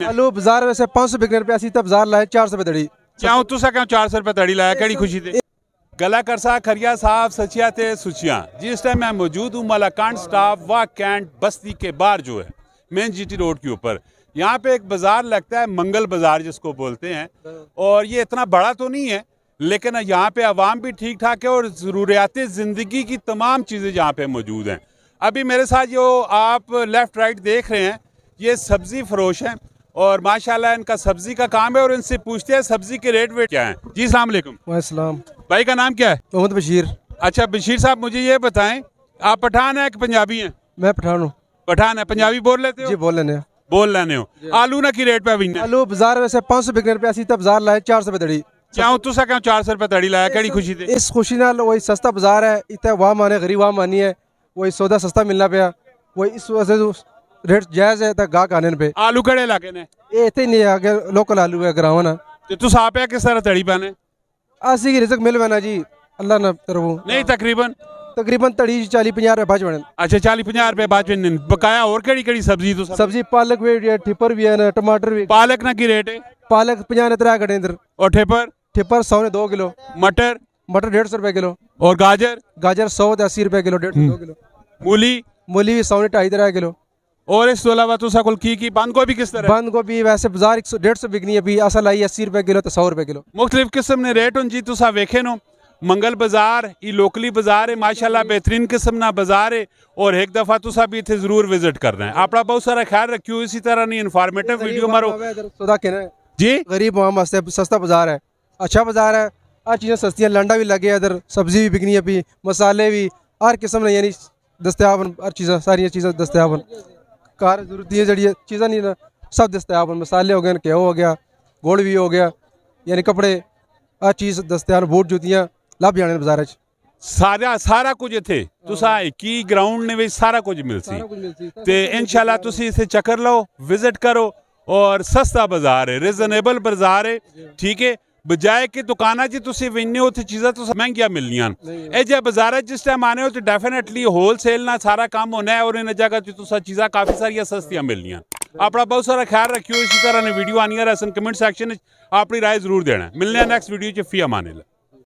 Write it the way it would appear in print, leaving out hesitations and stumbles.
आलू बाजार वैसे 500 बिकने रुपया सी तब बाजार लाए 400 रुपए दड़ी क्यों तुसा क्यों 400 रुपए तड़ी लाया केड़ी खुशी थी गला करसा खरिया साहब सचिया थे सुचिया जिस टाइम मैं मौजूद हूँ मलाकांड स्टाफ व कैंट बस्ती के बाहर जो है मेन जीटी रोड के ऊपर यहाँ पे एक बाजार लगता है मंगल बाजार जिसको बोलते हैं और ये इतना बड़ा तो नहीं है लेकिन यहाँ पे आवाम भी ठीक ठाक है और ज़रूरियात ज़िंदगी की तमाम चीज़ें यहाँ पे मौजूद हैं। अभी मेरे साथ जो आप लेफ़्ट राइट देख रहे हैं ये सब्ज़ी फरोश हैं और माशाल्लाह इनका सब्ज़ी का काम है और इनसे पूछते हैं सब्ज़ी के रेट वेट क्या हैं। जी अस्सलाम वालेकुम। वालेकुम। भाई का नाम क्या है? मोहम्मद बशीर। अच्छा बशीर साहब मुझे ये बताएं आप पठान है कि पंजाबी हैं? मैं पठान हूँ। पठान है। पंजाबी बोल लेते हो? जी बोल लेने बोल लेने हो। आलू ना की रेट पे भी आलू बाजार वैसे 500 बिकने रुपया सी तब बाजार लाए 400 रुपए दड़ी क्यों तुसा क्यों 400 रुपए तड़ी लाया केड़ी खुशी थी इस खुशी नाल वही सस्ता बाजार है इतना वाह माने गरीब वाह मानी है वही सौदा सस्ता मिलना पाया वही इस वजह से रेट जायज है तक गाहक आने पे। आलू कड़े इलाके ने ये इतने नहीं आगे लोकल आलू है ग्राम ना तो तुस आप है किस तरह तड़ी पाने आसी की रिजक मिल बना जी अल्लाह ना तरफ नहीं तकरीबन तकरीबन तड़ी 40-50 रुपए बच बने। अच्छा 40-50 रुपए बाद में बकाया और केड़ी केड़ी सब्जी तो सब्जी पालक भी है ठिपर भी है ना टमाटर भी। पालक ना की रेट है? पालक 50 ने 3 कटे इधर और ठिपर? ठिपर 100 ने 2 किलो। मटर? मटर 150 रुपए किलो। और गाजर? गाजर 100 से 80 रुपए किलो 150 2 किलो। मूली? मूली भी 100 ने 2.5 किलो। और इस तो अलावा तुसा कुल की बंद गोभी किस तरह? बंद गोभी वैसे बाजार 100-150 बिकनी है अभी असल आई 80 रुपए किलो तो 100 रुपए किलो। मुख्तलिफ किस्म ने रेट जी तुसा वेखे नो मंगल बाजार ये लोकली बाजार है माशाल्लाह बेहतरीन किस्म ना बाजार है और एक दफा तुसा भी इतने जरूर विजिट करना है। अपना बहुत सारा ख्याल रखियो इसी तरह नहीं इन्फॉर्मेटिव वीडियो मारो जी। गरीब आवाम वास्ते सस्ता बाजार है अच्छा बाजार है हर चीज़ें सस्तियाँ लंडा भी लगे इधर सब्जी भी बिकनी है अभी मसाले भी हर किस्म ने यानी दस्तियाब हर चीज़ें सारी चीज़ें दस्तियाब कार जरूरत है जड़ी चीज़ें नहीं ना सब दस्तियाब मसाले हो गए घ्यो हो गया गुड़ भी हो गया यानी कपड़े हर चीज़ दस्तियाब बूट जुतियाँ लभ जाने बाजार सारा कुछ इत्थे तुसा की ग्राउंड ने विच सारा कुछ मिलसी ते इंशाल्लाह तुसी इसे चक्कर लो विजिट करो और सस्ता बाजार है रिजनेबल बाजार है ठीक है बजाय कि दुकाना जी तुसी विन्ने उत्थे चीज़ां तुस महंगियां मिलनियां ए जे बाजार जिस टाइम आने हो तो डेफिनेटली होलसेल ना सारा काम होना है और इन जगह तुसा चीज़ां काफ़ी सारियां सस्तियां मिलनियां। अपना बहुत सारा ख्याल रखियो इसी तरह ने वीडियो आनी है कमेंट सैक्शन अपनी राय जरूर देना। मिलने नेक्स्ट वीडियो च फी अमान अल्लाह।